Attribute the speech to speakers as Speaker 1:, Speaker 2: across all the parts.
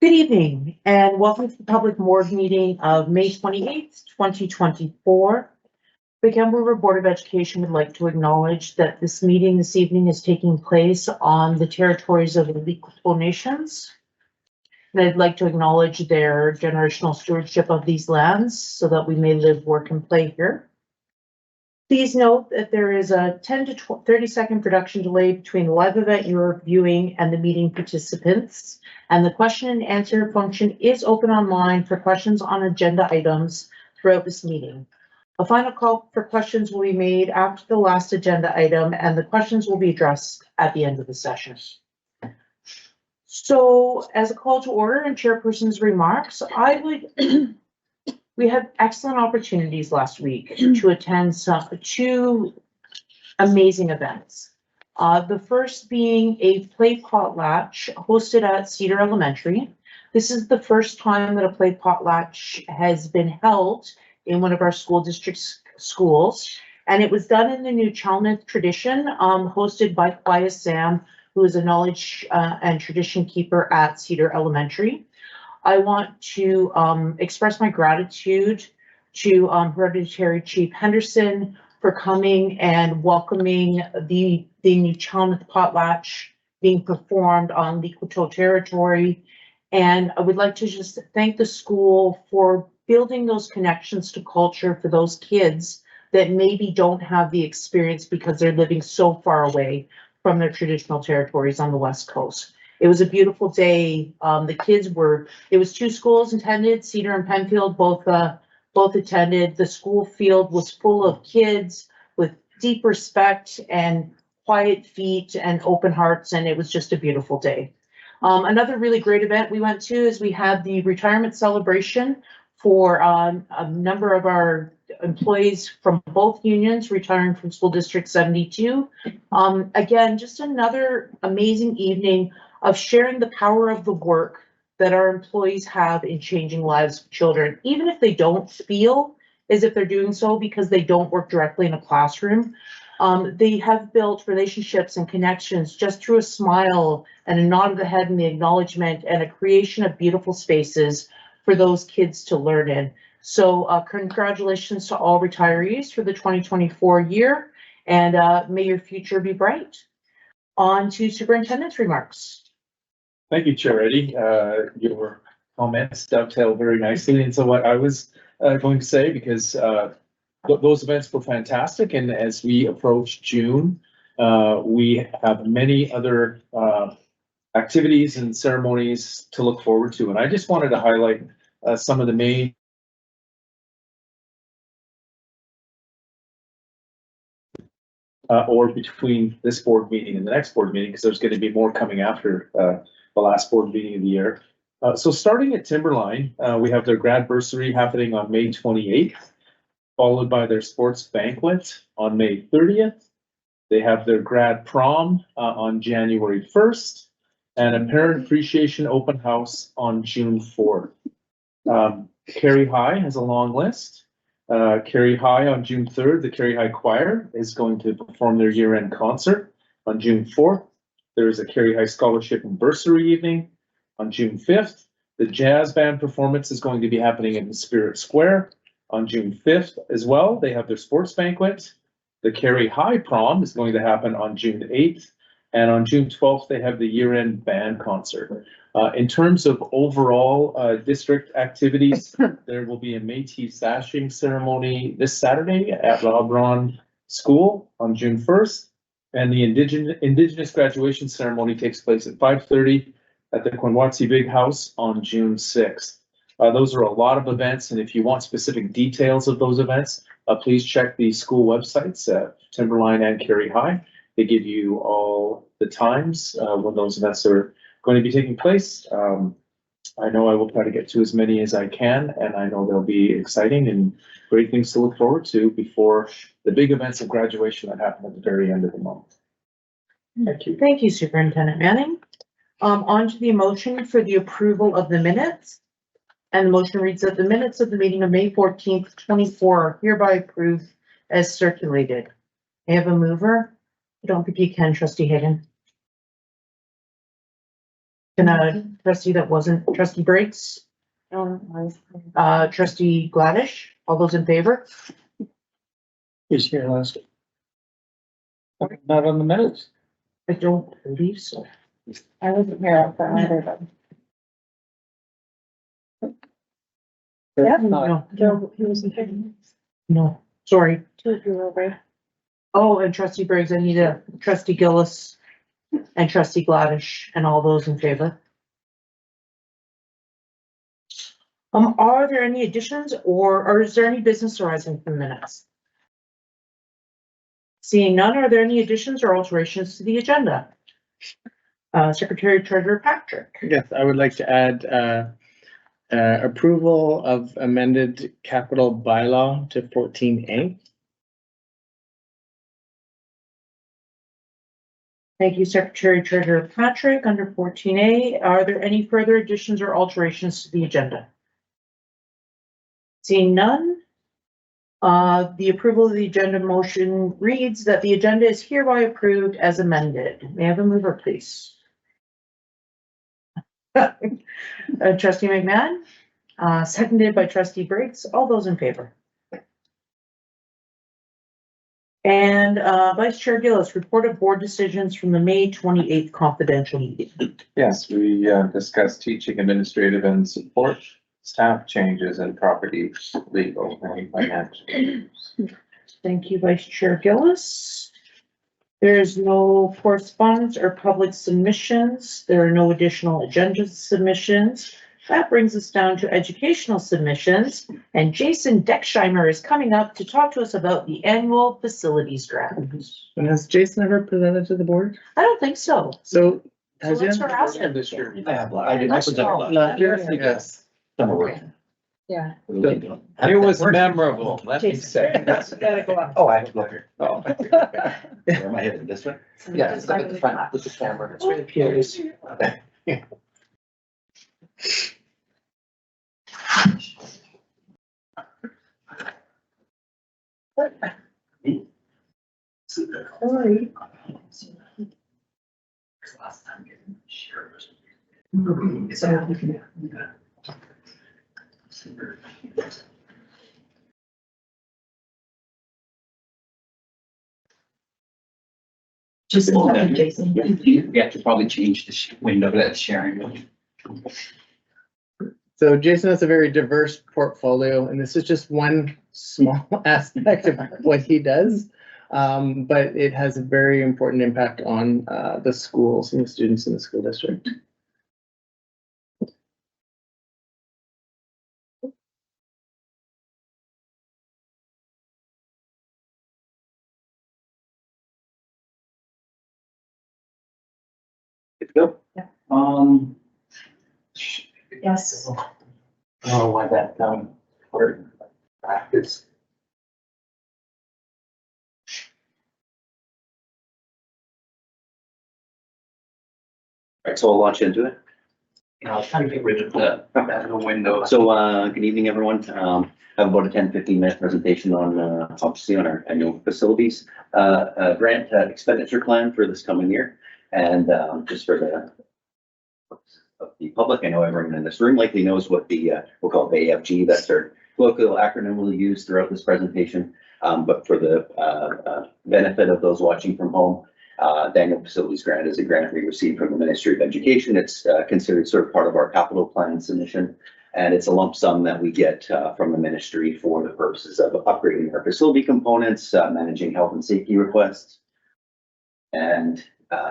Speaker 1: Good evening and welcome to the public board meeting of May 28th, 2024. The Campbell Board of Education would like to acknowledge that this meeting this evening is taking place on the territories of the Lequoto Nations. And I'd like to acknowledge their generational stewardship of these lands so that we may live, work, and play here. Please note that there is a 10 to 30-second production delay between the live event you're viewing and the meeting participants. And the question and answer function is open online for questions on agenda items throughout this meeting. A final call for questions will be made after the last agenda item, and the questions will be addressed at the end of the session. So as a call to order and chairperson's remarks, we had excellent opportunities last week to attend two amazing events. The first being a play potlatch hosted at Cedar Elementary. This is the first time that a play potlatch has been held in one of our school district schools. And it was done in the new Chalmette tradition, hosted by Kwaya Sam, who is a knowledge and tradition keeper at Cedar Elementary. I want to express my gratitude to Hereditary Chief Henderson for coming and welcoming the new Chalmette potlatch being performed on Lequoto territory. And I would like to just thank the school for building those connections to culture for those kids that maybe don't have the experience because they're living so far away from their traditional territories on the West Coast. It was a beautiful day. It was two schools attended, Cedar and Penfield, both attended. The school field was full of kids with deep respect and quiet feet and open hearts, and it was just a beautiful day. Another really great event we went to is we had the retirement celebration for a number of our employees from both unions retiring from School District 72. Again, just another amazing evening of sharing the power of the work that our employees have in changing lives of children, even if they don't feel as if they're doing so because they don't work directly in a classroom. They have built relationships and connections just through a smile and a nod of the head and the acknowledgement and a creation of beautiful spaces for those kids to learn in. So congratulations to all retirees for the 2024 year, and may your future be bright. On to superintendent's remarks.
Speaker 2: Thank you, Chair Eddie. Your comments dovetail very nicely into what I was going to say, because those events were fantastic. And as we approach June, we have many other activities and ceremonies to look forward to. And I just wanted to highlight some of the main or between this board meeting and the next board meeting, because there's going to be more coming after the last board meeting of the year. So starting at Timberline, we have their grad bursary happening on May 28th, followed by their sports banquet on May 30th. They have their grad prom on January 1st, and a parent appreciation open house on June 4th. Carey High has a long list. Carey High on June 3rd, the Carey High Choir is going to perform their year-end concert. On June 4th, there is a Carey High Scholarship and Bursary Evening. On June 5th, the jazz band performance is going to be happening in the Spirit Square. On June 5th as well, they have their sports banquet. The Carey High Prom is going to happen on June 8th. And on June 12th, they have the year-end band concert. In terms of overall district activities, there will be a Métis sashing ceremony this Saturday at Labron School on June 1st. And the Indigenous graduation ceremony takes place at 5:30 at the Quinwatsi Big House on June 6th. Those are a lot of events, and if you want specific details of those events, please check the school websites at Timberline and Carey High. They give you all the times when those events are going to be taking place. I know I will try to get to as many as I can, and I know they'll be exciting and great things to look forward to before the big events of graduation that happen at the very end of the month.
Speaker 1: Thank you. Thank you, Superintendent Manning. On to the motion for the approval of the minutes. And the motion reads that the minutes of the meeting of May 14th, 24 are hereby approved as circulated. I have a mover. I don't think you can, Trustee Hagan. Can a trustee that wasn't trustee Briggs, trustee Gladish, all those in favor?
Speaker 3: Is here last. Not on the minutes.
Speaker 1: I don't believe so.
Speaker 4: I wasn't here for either, but. Yeah.
Speaker 1: No,
Speaker 4: Joe, he was in here.
Speaker 1: no, sorry.
Speaker 4: Two of you were away.
Speaker 1: Oh, and trustee Briggs, I need a trustee Gillis and trustee Gladish and all those in favor. Are there any additions or is there any business arising from minutes? Seeing none, are there any additions or alterations to the agenda? Secretary Treasurer Patrick.
Speaker 5: Yes, I would like to add approval of amended capital bylaw to 14A.
Speaker 1: Thank you, Secretary Treasurer Patrick. Under 14A, are there any further additions or alterations to the agenda? Seeing none, the approval of the agenda motion reads that the agenda is hereby approved as amended. May I have a mover, please? Trustee McMahon, seconded by trustee Briggs. All those in favor? And Vice Chair Gillis, report of board decisions from the May 28th confidential meeting.
Speaker 6: Yes, we discussed teaching, administrative and support, staff changes and property, legal and financial.
Speaker 1: Thank you, Vice Chair Gillis. There is no correspondence or public submissions. There are no additional agenda submissions. That brings us down to educational submissions, and Jason Decksheimer is coming up to talk to us about the annual facilities grant.
Speaker 5: And has Jason ever presented to the board?
Speaker 1: I don't think so.
Speaker 5: So
Speaker 1: So
Speaker 5: has
Speaker 1: let's
Speaker 5: he?
Speaker 1: go ask him.
Speaker 2: This year.
Speaker 3: I have, I did.
Speaker 1: Let's go.
Speaker 5: Last year? Yes.
Speaker 4: Yeah.
Speaker 6: It was memorable, let me say.
Speaker 1: Gotta go up.
Speaker 3: Oh, I have to look here.
Speaker 6: Oh.
Speaker 3: Where am I headed? This way?
Speaker 6: Yeah, it's like at the front with the camera.
Speaker 1: It's really curious.
Speaker 7: Just Jason. You have to probably change the window that's sharing.
Speaker 5: So Jason has a very diverse portfolio, and this is just one small aspect of what he does. But it has a very important impact on the schools and the students in the school district.
Speaker 4: Yes.
Speaker 7: Oh, why that, word practice.
Speaker 8: Right, so I'll launch into it.
Speaker 7: I was trying to get rid of the window.
Speaker 8: So, good evening, everyone. I have about a 10-15 minute presentation on, obviously on our annual facilities, grant expenditure plan for this coming year. And, just for the of the public, I know everyone in this room likely knows what the, we'll call it the AFG, that's our local acronym we'll use throughout this presentation. But for the benefit of those watching from home, the annual facilities grant is a grant we received from the Ministry of Education. It's considered sort of part of our capital plan submission. And it's a lump sum that we get from the ministry for the purposes of upgrading our facility components, managing health and safety requests, and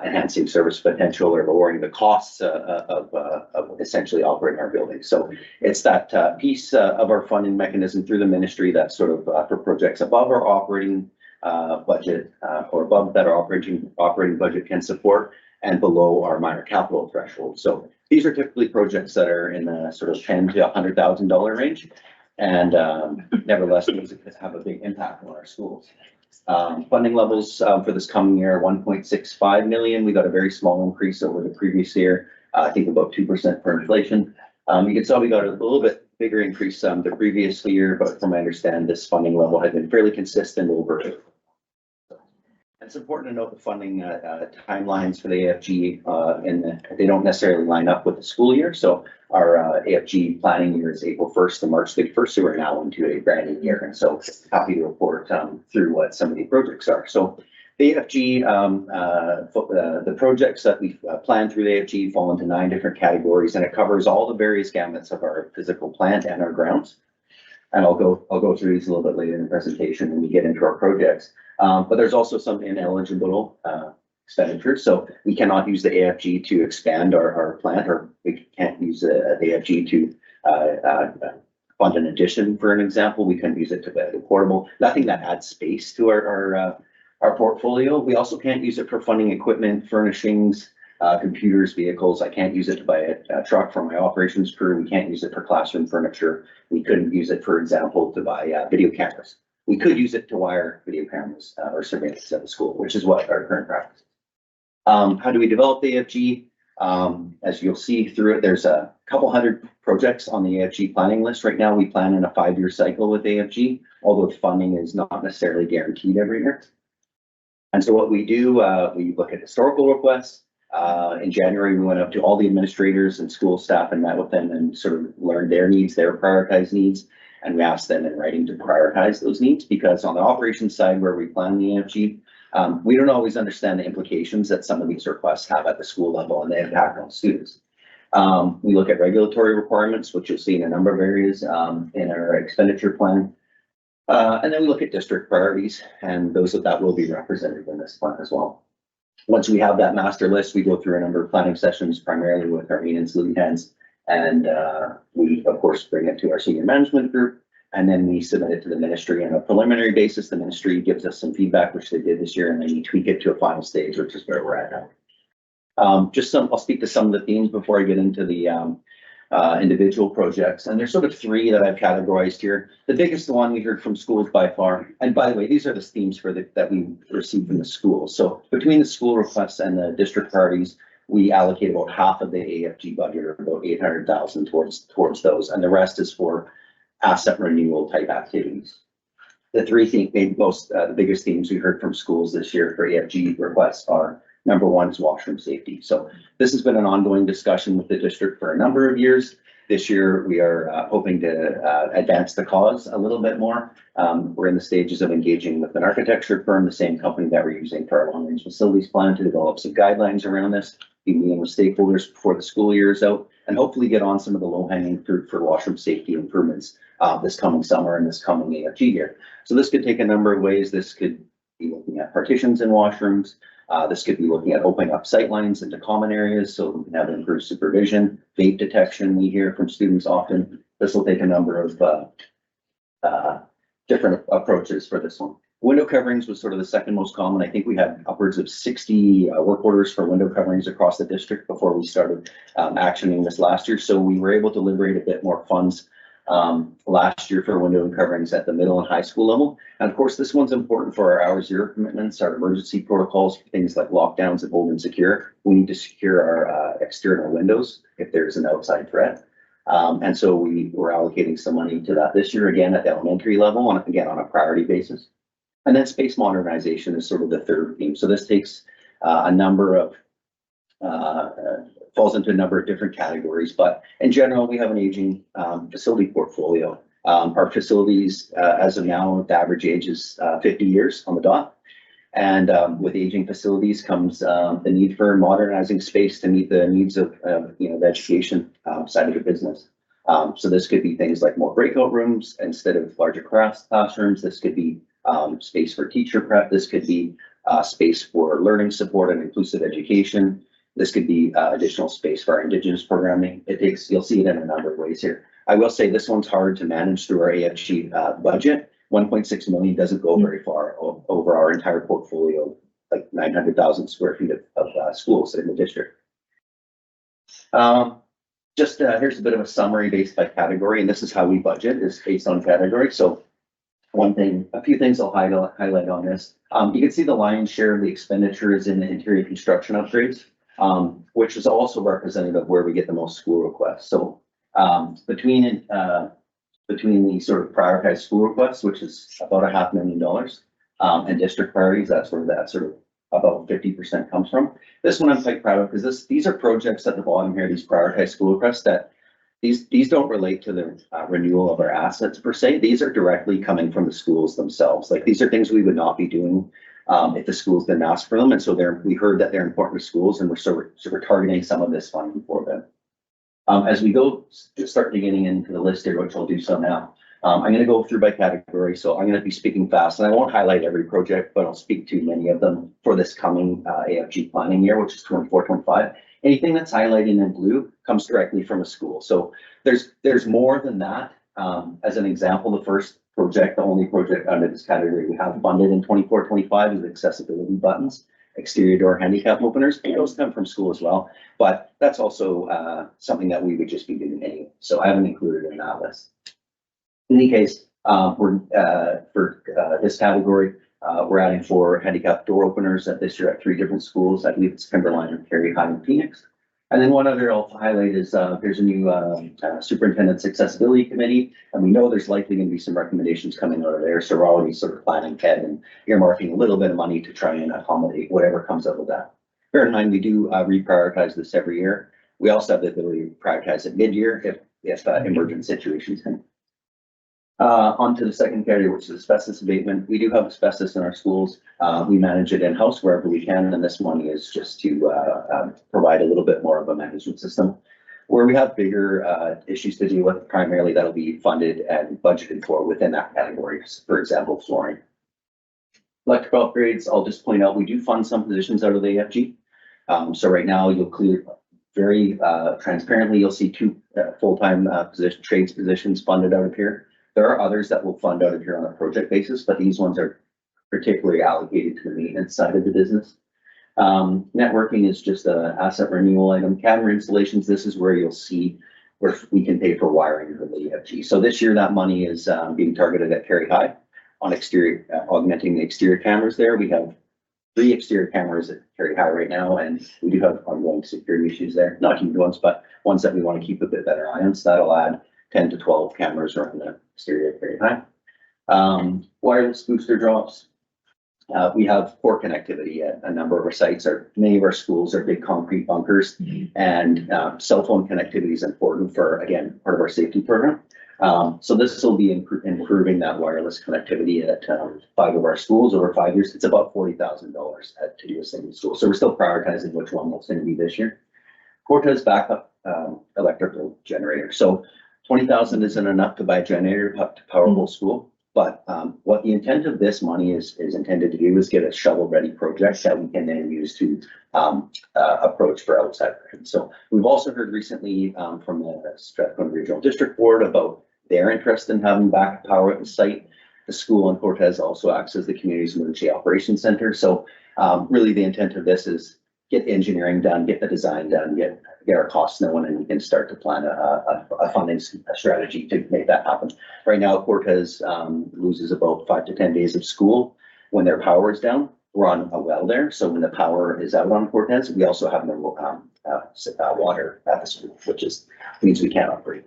Speaker 8: enhancing service potential or lowering the costs of essentially operating our building. So it's that piece of our funding mechanism through the ministry that sort of for projects above our operating budget or above that our operating budget can support and below our minor capital threshold. So these are typically projects that are in the sort of $10,000 to $100,000 range. And nevertheless, these have a big impact on our schools. Funding levels for this coming year, 1.65 million. We got a very small increase over the previous year. I think about 2% for inflation. You can tell we got a little bit bigger increase the previous year, but from my understand, this funding level had been fairly consistent over. And It's important to note the funding timelines for the AFG, and they don't necessarily line up with the school year. So our AFG planning year is April 1st to March 31st. So we're now into a brand new year. And so happy to report through what some of the projects are. So the AFG, the projects that we planned through the AFG fall into 9 different categories, and it covers all the various gamuts of our physical plant and our grounds. And I'll go through these a little bit later in the presentation when we get into our projects. But there's also some ineligible expenditures. So we cannot use the AFG to expand our plant, or we can't use the AFG to fund an addition, for an example. We couldn't use it to buy a portable, nothing that adds space to our portfolio. We also can't use it for funding equipment, furnishings, computers, vehicles. I can't use it to buy a truck for my operations crew. We can't use it for classroom furniture. We couldn't use it, for example, to buy video cameras. We could use it to wire video cameras or surveillance at the school, which is what our current practice is. How do we develop the AFG? As you'll see through it, there's a couple hundred projects on the AFG planning list. Right now, we plan in a 5-year cycle with AFG, although funding is not necessarily guaranteed every year. And so what we do, we look at historical requests. In January, we went up to all the administrators and school staff and met with them and sort of learned their needs, their prioritized needs. And we asked them in writing to prioritize those needs, because on the operations side where we plan the AFG, we don't always understand the implications that some of these requests have at the school level and the impact on students. We look at regulatory requirements, which you'll see in a number of areas in our expenditure plan. And then we look at district priorities, and those that will be represented in this plan as well. Once we have that master list, we go through a number of planning sessions, primarily with our maintenance lead hands. And we, of course, bring it to our senior management group, and then we submit it to the ministry on a preliminary basis. The ministry gives us some feedback, which they did this year, and then we tweak it to a final stage, which is where we're at now. I'll speak to some of the themes before I get into the individual projects. And there's sort of 3 that I've categorized here. The biggest one we heard from schools by far, and by the way, these are the themes that we received from the schools. So between the school requests and the district priorities, we allocate about half of the AFG budget, or about 800,000 towards those, and the rest is for asset renewal type activities. The 3 the biggest themes we heard from schools this year for AFG requests are: number 1 is washroom safety. So this has been an ongoing discussion with the district for a number of years. This year, we are hoping to advance the cause a little bit more. We're in the stages of engaging with an architecture firm, the same company that we're using for our long-range facilities plan, to develop some guidelines around this, be meeting with stakeholders before the school year is out, and hopefully get on some of the low-hanging fruit for washroom safety improvements this coming summer and this coming AFG year. So this could take a number of ways. This could be looking at partitions in washrooms. This could be looking at opening up sight lines into common areas so we can have improved supervision, vape detection. We hear from students often. This will take a number of different approaches for this one. Window coverings was sort of the second most common. I think we had upwards of 60 work orders for window coverings across the district before we started actioning this last year. So we were able to liberate a bit more funds last year for window and coverings at the middle and high school level. And of course, this one's important for our hour 0 commitments, our emergency protocols, things like lockdowns and hold and secure. We need to secure our external windows if there's an outside threat. And so we were allocating some money to that this year, again, at the elementary level, on a priority basis. And then space modernization is sort of the third theme. So this takes a number of falls into a number of different categories, but in general, we have an aging facility portfolio. Our facilities, as of now, the average age is 50 years on the dot. And with aging facilities comes the need for modernizing space to meet the needs of the education side of the business. So this could be things like more breakout rooms instead of larger classrooms. This could be space for teacher prep. This could be space for learning support and inclusive education. This could be additional space for our Indigenous programming. You'll see it in a number of ways here. I will say this one's hard to manage through our AFG budget. 1.6 million doesn't go very far over our entire portfolio, like 900,000 square feet of schools in the district. Here's a bit of a summary based by category, and this is how we budget, is based on category. So a few things I'll highlight on this. You can see the lion's share of the expenditure is in the interior construction upgrades, which is also representative of where we get the most school requests. So between the sort of prioritized school requests, which is about $500,000, and district priorities. That's where that sort of about 50% comes from. This one I'm quite proud of because these are projects at the bottom here, these prioritized school requests that these don't relate to the renewal of our assets per se. These are directly coming from the schools themselves. Like these are things we would not be doing if the schools didn't ask for them. And so we heard that they're important to schools and we're targeting some of this funding for them. As we start getting into the list here, which I'll do so now, I'm going to go through by category. So I'm going to be speaking fast and I won't highlight every project, but I'll speak to many of them for this coming AFG planning year, which is 24-25. Anything that's highlighted in blue comes directly from a school. So there's more than that. As an example, the first project, the only project under this category we have funded in 24-25 is accessibility buttons, exterior door handicap openers. Those come from school as well, but that's also something that we would just be doing anyway. So I haven't included it in that list. In any case, for this category, we're adding 4 handicap door openers this year at 3 different schools. I believe it's Timberline, Cary High, and Phoenix. And then one other I'll highlight is there's a new superintendent's accessibility committee, and we know there's likely going to be some recommendations coming out of there. So we're already sort of planning ahead and earmarking a little bit of money to try and accommodate whatever comes out of that. Bear in mind, we do reprioritize this every year. We also have the ability to prioritize it mid-year if emergent situations come. Onto the second category, which is asbestos abatement. We do have asbestos in our schools. We manage it in-house wherever we can, and this money is just to provide a little bit more of a management system. Where we have bigger issues to deal with, primarily that'll be funded and budgeted for within that category. For example, flooring. Electrical upgrades, I'll just point out, we do fund some positions out of the AFG. So right now you'll clear very transparently, you'll see 2 full-time trades positions funded out of here. There are others that will fund out of here on a project basis, but these ones are particularly allocated to the maintenance side of the business. Networking is just an asset renewal item. Camera installations, this is where you'll see where we can pay for wiring for the EFG. So this year that money is being targeted at Cary High on exterior, augmenting the exterior cameras there. We have 3 exterior cameras at Cary High right now, and we do have ongoing security issues there. Not huge ones, but ones that we want to keep a bit better eye on. So that'll add 10 to 12 cameras around the exterior at Cary High. Wireless booster drops. We have poor connectivity at a number of our sites. Many of our schools are big concrete bunkers, and cell phone connectivity is important for, again, part of our safety program. So this will be improving that wireless connectivity at 5 of our schools over 5 years. It's about $40,000 to do a single school. So we're still prioritizing which one that's going to be this year. Cortez backup electrical generator. So 20,000 isn't enough to buy a generator to power a whole school. But what the intent of this money is intended to do is get a shovel-ready project that we can then use to approach for outside. So we've also heard recently from the Strathcona Regional District Board about their interest in having backup power at the site. The school in Cortez also acts as the community's emergency operations center. So really the intent of this is get the engineering done, get the design done, get our costs known, and we can start to plan a funding strategy to make that happen. Right now, Cortez loses about 5 to 10 days of school when their power is down. We're on a well there, so when the power is out on Cortez, we also have no water at the school, which means we can't operate.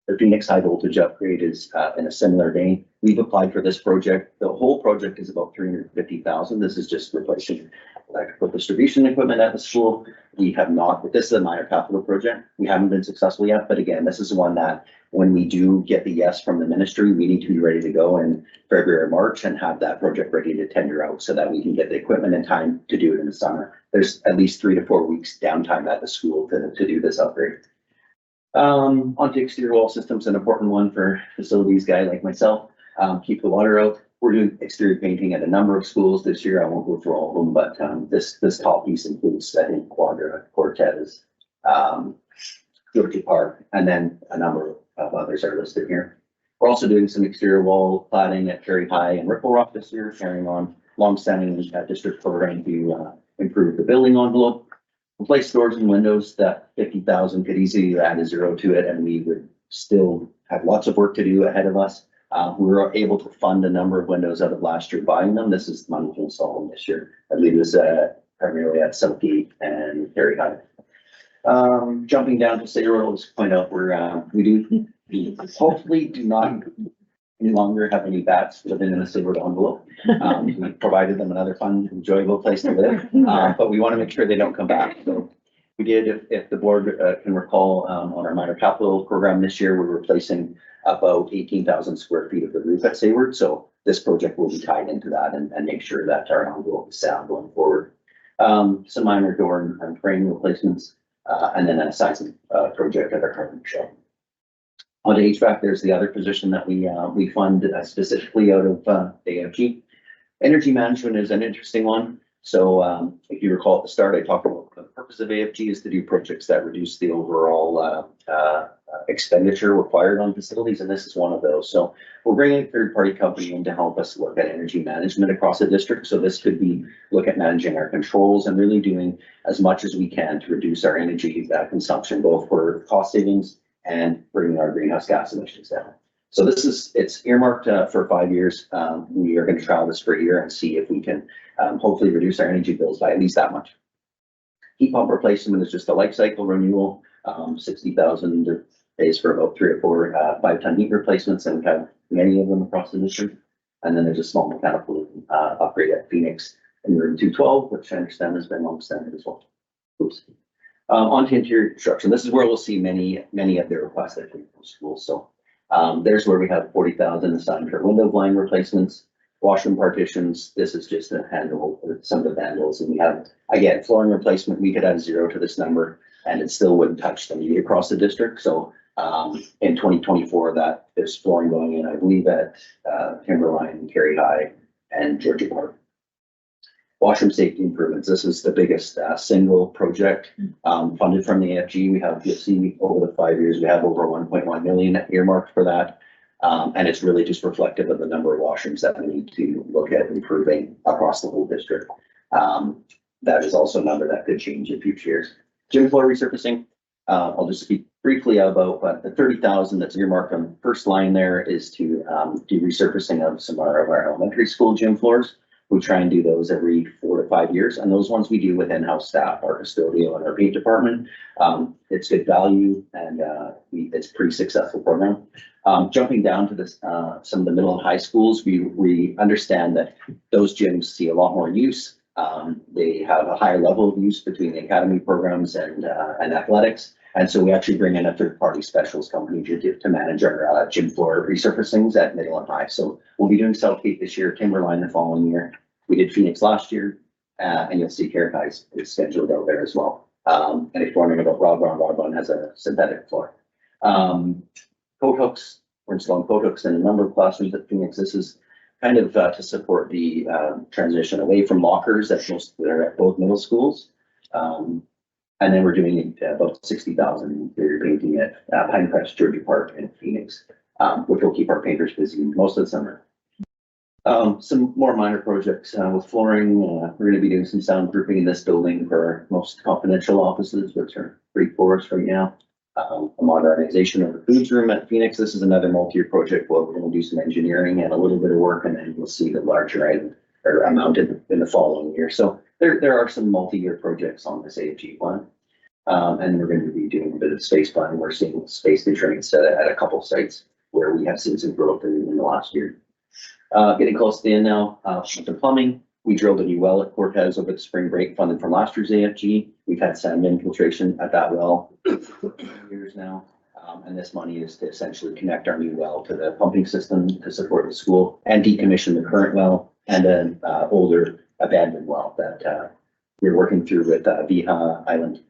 Speaker 8: The Phoenix high voltage upgrade is in a similar vein. We've applied for this project. The whole project is about $350,000. This is just replacing electrical distribution equipment at the school. We have not, but this is a minor capital project. We haven't been successful yet, but again, this is one that when we do get the yes from the ministry, we need to be ready to go in February or March and have that project ready to tender out so that we can get the equipment in time to do it in the summer. There's at least 3 to 4 weeks downtime at the school to do this upgrade. Onto exterior wall systems, an important one for facilities guy like myself. Keep the water out. We're doing exterior painting at a number of schools this year. I won't go through all of them, but this top piece includes, I think, Cortez, Georgia Park, and then a number of others are listed here. We're also doing some exterior wall cladding at Cary High and Ripple Rock this year, carrying on long-standing district program to improve the building envelope. Replace doors and windows. That 50,000 could easily add a 0 to it, and we would still have lots of work to do ahead of us. We were able to fund a number of windows out of last year buying them. This is money to install them this year. I believe it was primarily at Southgate and Cary High. Jumping down to City Road, I'll just point out we hopefully do not any longer have any bats living in a silver envelope. We provided them another fun, enjoyable place to live, but we want to make sure they don't come back. So we did, if the board can recall, on our minor capital program this year, we're replacing about 18,000 square feet of the roof at Sayward. So this project will be tied into that and make sure that our envelope is sound going forward. Some minor door and frame replacements, and then a sizing project at our current show. On the HVAC, there's the other position that we fund specifically out of AFG. Energy management is an interesting one. So if you recall at the start, I talked about the purpose of AFG is to do projects that reduce the overall expenditure required on facilities, and this is one of those. So we're bringing a third-party company in to help us look at energy management across the district. So this could be look at managing our controls and really doing as much as we can to reduce our energy consumption, both for cost savings and bringing our greenhouse gas emissions down. So it's earmarked for 5 years. We are going to trial this for a year and see if we can hopefully reduce our energy bills by at least that much. Heat pump replacement is just a life cycle renewal, 60,000 pays for about 3 or 4 5-ton heat replacements, and we have many of them across the district. And then there's a small mechanical upgrade at Phoenix in room 212, which I understand has been long-standing as well. Oops. Onto interior construction. This is where we'll see many of the requests that come from schools. So there's where we have 40,000 assigned for window blind replacements, washroom partitions. This is just a handle with some of the vandals. And we have, again, flooring replacement. We could add 0 to this number and it still wouldn't touch the need across the district. So in 2024, that there's flooring going in, I believe, at Timberline, Kerry High, and Georgia Park. Washroom safety improvements. This is the biggest single project funded from the AFG. We have, you'll see over the 5 years, we have over 1.1 million earmarked for that. And it's really just reflective of the number of washrooms that we need to look at improving across the whole district. That is also a number that could change in future years. Gym floor resurfacing. I'll just speak briefly about, but the 30,000 that's earmarked on the first line there is to do resurfacing of some of our elementary school gym floors. We try and do those every 4 to 5 years, and those ones we do with in-house staff, our custodial and our paint department. It's good value, and it's a pretty successful program. Jumping down to this, some of the middle and high schools, we understand that those gyms see a lot more use. They have a higher level of use between the academy programs and athletics. And so we actually bring in a third-party specialist company to manage our gym floor resurfacings at middle and high. So we'll be doing Southgate this year, Timberline the following year. We did Phoenix last year, and you'll see Kerry High is scheduled out there as well. And if you're wondering about Rodbon has a synthetic floor. Coat hooks, we're installing coat hooks in a number of classrooms at Phoenix. This is kind of to support the transition away from lockers that are at both middle schools. And then we're doing about 60,000 interior painting at Pinecrest, Georgia Park, and Phoenix, which will keep our painters busy most of the summer. Some more minor projects with flooring. We're going to be doing some soundproofing in this building for our most confidential offices, which are pretty porous right now. A modernization of the foods room at Phoenix. This is another multi-year project where we're going to do some engineering and a little bit of work, and then you'll see the larger item or amount in the following year. So there are some multi-year projects on this AFG plan. And we're going to be doing a bit of space planning. We're seeing space constraints at a couple sites where we have seen some growth in the last year. Getting close to the end now, the plumbing. We drilled a new well at Cortez over the spring break, funded from last year's AFG. We've had sand infiltration at that well for years now. And this money is to essentially connect our new well to the pumping system to support the school and decommission the current well and an older abandoned well that we're working through with Island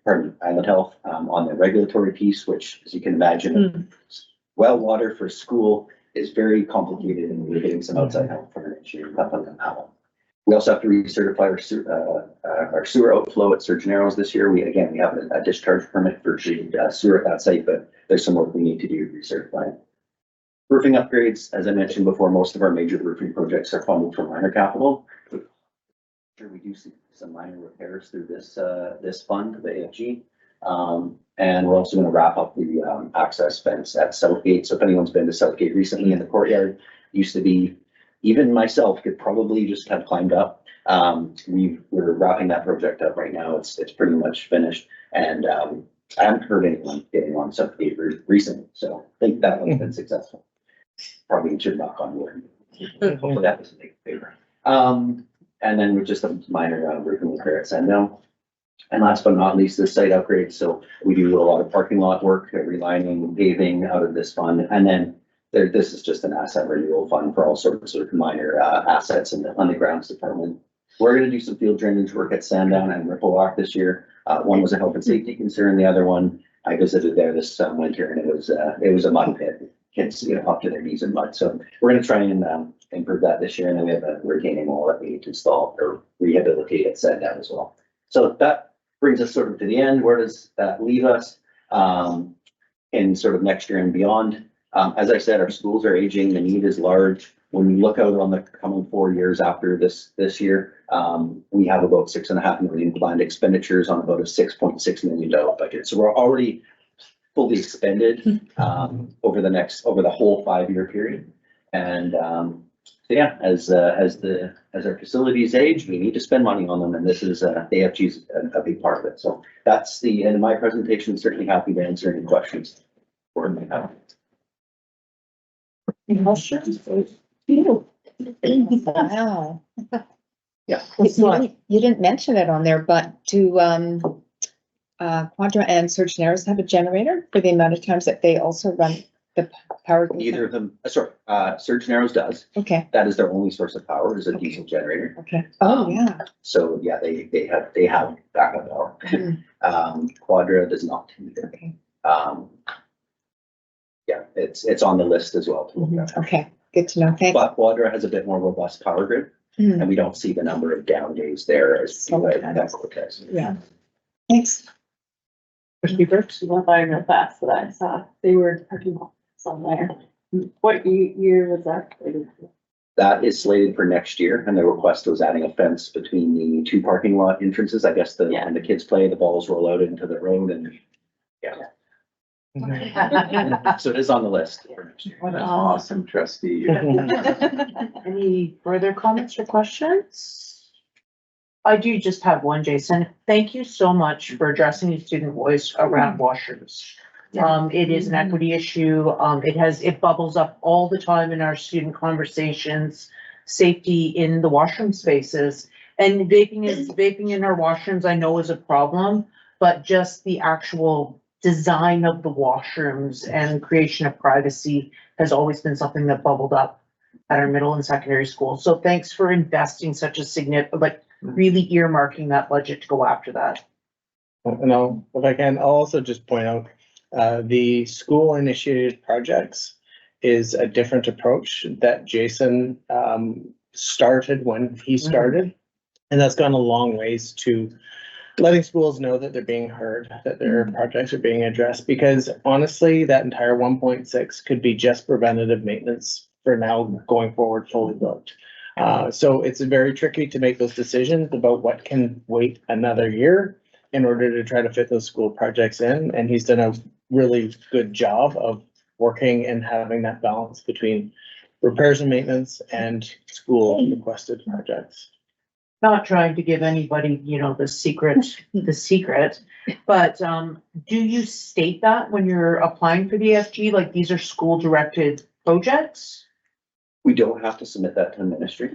Speaker 8: Health on the regulatory piece, which, as you can imagine, well water for school is very complicated, and we're getting some outside help from an engineering company on that one. We also have to recertify our sewer outflow at Surgeon Arrows this year. We have a discharge permit for treated sewer at that site, but there's some work we need to do to recertify. Roofing upgrades, as I mentioned before, most of our major roofing projects are funded from minor capital. We do some minor repairs through this fund, the AFG. And we're also going to wrap up the access fence at Southgate. So if anyone's been to Southgate recently in the courtyard, used to be, even myself could probably just have climbed up. We're wrapping that project up right now. It's pretty much finished. And I haven't heard anyone getting on Southgate recently. So I think that one's been successful. probably should knock on wood. Hopefully that was a big favor. And then with just a minor roofing repair at Sandown. And last but not least, the site upgrade. So we do a lot of parking lot work, relining, paving out of this fund. And then this is just an asset renewal fund for all sorts of minor assets on the grounds department. We're gonna do some field drainage work at Sandown and Ripple Rock this year. One was a health and safety concern. The other one, I visited there this winter, and it was a mud pit. Kids, up to their knees in mud. So we're gonna try and improve that this year. And then we have a retaining wall that we need to install or rehabilitate at Sandown as well. So that brings us sort of to the end. Where does that leave us in sort of next year and beyond? As I said, our schools are aging. The need is large. When we look out on the coming 4 years after this year, we have about $6.5 million planned expenditures on about a $6.6 million budget. So we're already fully expended over the whole 5-year period. And yeah, as our facilities age, we need to spend money on them, and this is AFG is a big part of it. So that's the end of my presentation. Certainly happy to answer any questions.
Speaker 4: Wow.
Speaker 8: Yeah.
Speaker 4: You didn't mention it on there, but do Quadra and Surge Narrows have a generator for the amount of times that they also run the power?
Speaker 8: Neither of them, Surge Narrows does.
Speaker 4: Okay,
Speaker 8: That is their only source of power, is a diesel generator.
Speaker 4: okay. Oh, yeah.
Speaker 8: So yeah, they have backup power. Quadra does not either.
Speaker 4: Okay.
Speaker 8: Yeah, it's on the list as well to look at.
Speaker 4: Okay, good to know. Thanks.
Speaker 8: But Quadra has a bit more robust power grid,
Speaker 4: Mhm.
Speaker 8: and we don't see the number of down days there as
Speaker 4: Sometimes.
Speaker 8: that Cortez.
Speaker 4: Yeah. Thanks.
Speaker 1: Trustee Burks?
Speaker 9: Went by real fast that I saw they were parking lot somewhere. What year was that?
Speaker 8: That is slated for next year, and the request was adding a fence between the two parking lot entrances. I guess
Speaker 9: Yeah.
Speaker 8: when the kids play, the balls roll out into the road, and so it is on the list for next year.
Speaker 6: What an awesome trustee.
Speaker 1: Any further comments or questions? I do just have one, Jason. Thank you so much for addressing the student voice around washrooms. It is an equity issue. It bubbles up all the time in our student conversations, safety in the washroom spaces. And vaping in our washrooms, I know is a problem, but just the actual design of the washrooms and creation of privacy has always been something that bubbled up at our middle and secondary schools. So thanks for investing such a significant, really earmarking that budget to go after that.
Speaker 5: And if I can, I'll also just point out, the school initiated projects is a different approach that Jason, started when he started. And that's gone a long ways to letting schools know that they're being heard, that their projects are being addressed, because honestly, that entire 1.6 could be just preventative maintenance for now going forward fully booked. So it's very tricky to make those decisions about what can wait another year in order to try to fit those school projects in. And he's done a really good job of working and having that balance between repairs and maintenance and school requested projects.
Speaker 1: Not trying to give anybody, the secret, but, do you state that when you're applying for the FG, like these are school directed projects?
Speaker 8: We don't have to submit that to the ministry.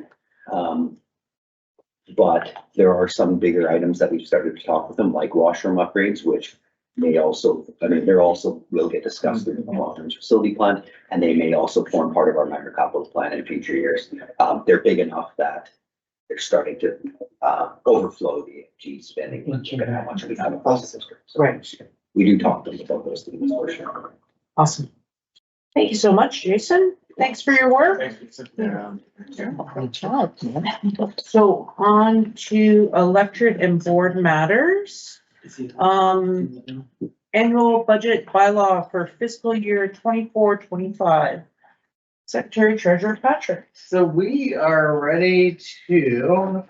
Speaker 8: But there are some bigger items that we've started to talk with them, like washroom upgrades, which may also, they're also will get discussed in the long-term facility plan, and they may also form part of our minor capital plan in future years. They're big enough that they're starting to overflow the FG spending, given how much we have across the district. So
Speaker 1: Right.
Speaker 8: we do talk to them about those things for sure.
Speaker 1: Awesome. Thank you so much, Jason. Thanks for your work.
Speaker 4: Good job.
Speaker 1: So on to electorate and board matters. Annual budget bylaw for fiscal year 24-25. Secretary Treasurer Patrick.
Speaker 5: So we are ready to,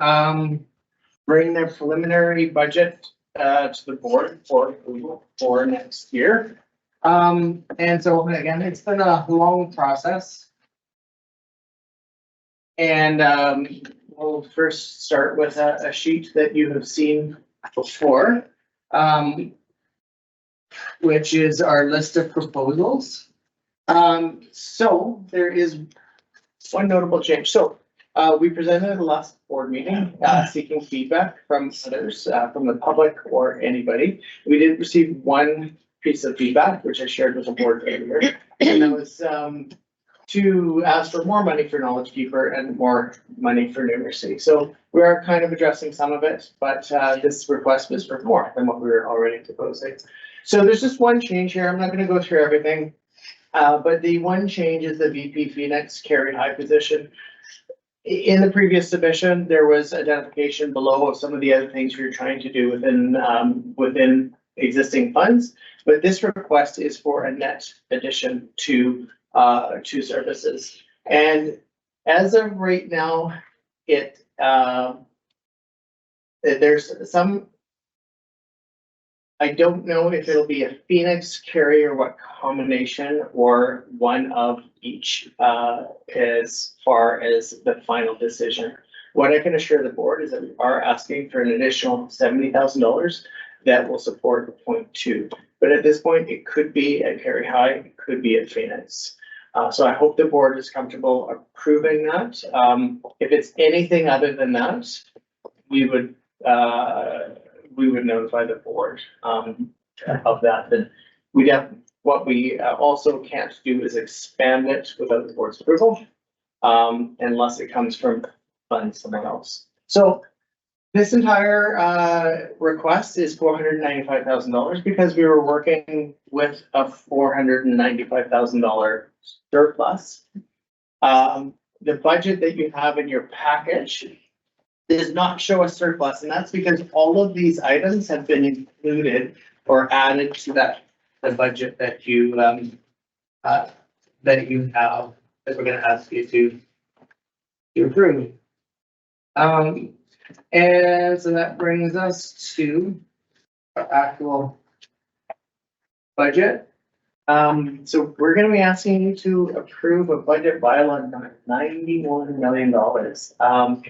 Speaker 5: bring the preliminary budget, to the board for approval for next year. And so again, it's been a long process. And, we'll first start with a sheet that you have seen before, which is our list of proposals. So there is one notable change. So, we presented at the last board meeting, seeking feedback from others, from the public or anybody. We did receive one piece of feedback, which I shared with the board earlier. And that was, to ask for more money for Knowledge Keeper and more money for numeracy. So we are kind of addressing some of it, but, this request was for more than what we were already proposing. So there's just one change here. I'm not gonna go through everything. But the one change is the VP Phoenix carry high position. In the previous submission, there was identification below of some of the other things you're trying to do within existing funds. But this request is for a net addition to services. And as of right now, there's some, I don't know if it'll be a Phoenix carry or what combination or one of each, as far as the final decision. What I can assure the board is that we are asking for an additional $70,000 that will support 0.2. But at this point, it could be a carry high, it could be a Phoenix. So I hope the board is comfortable approving that. If it's anything other than that, we would notify the board of that. And what we also can't do is expand it without the board's approval, unless it comes from funds somewhere else. So this entire request is $495,000 because we were working with a $495,000 surplus. The budget that you have in your package does not show a surplus, and that's because all of these items have been included or added to the budget that you have, that we're gonna ask you to approve. And so that brings us to our actual budget. So we're gonna be asking you to approve a budget bylaw number $91 million. So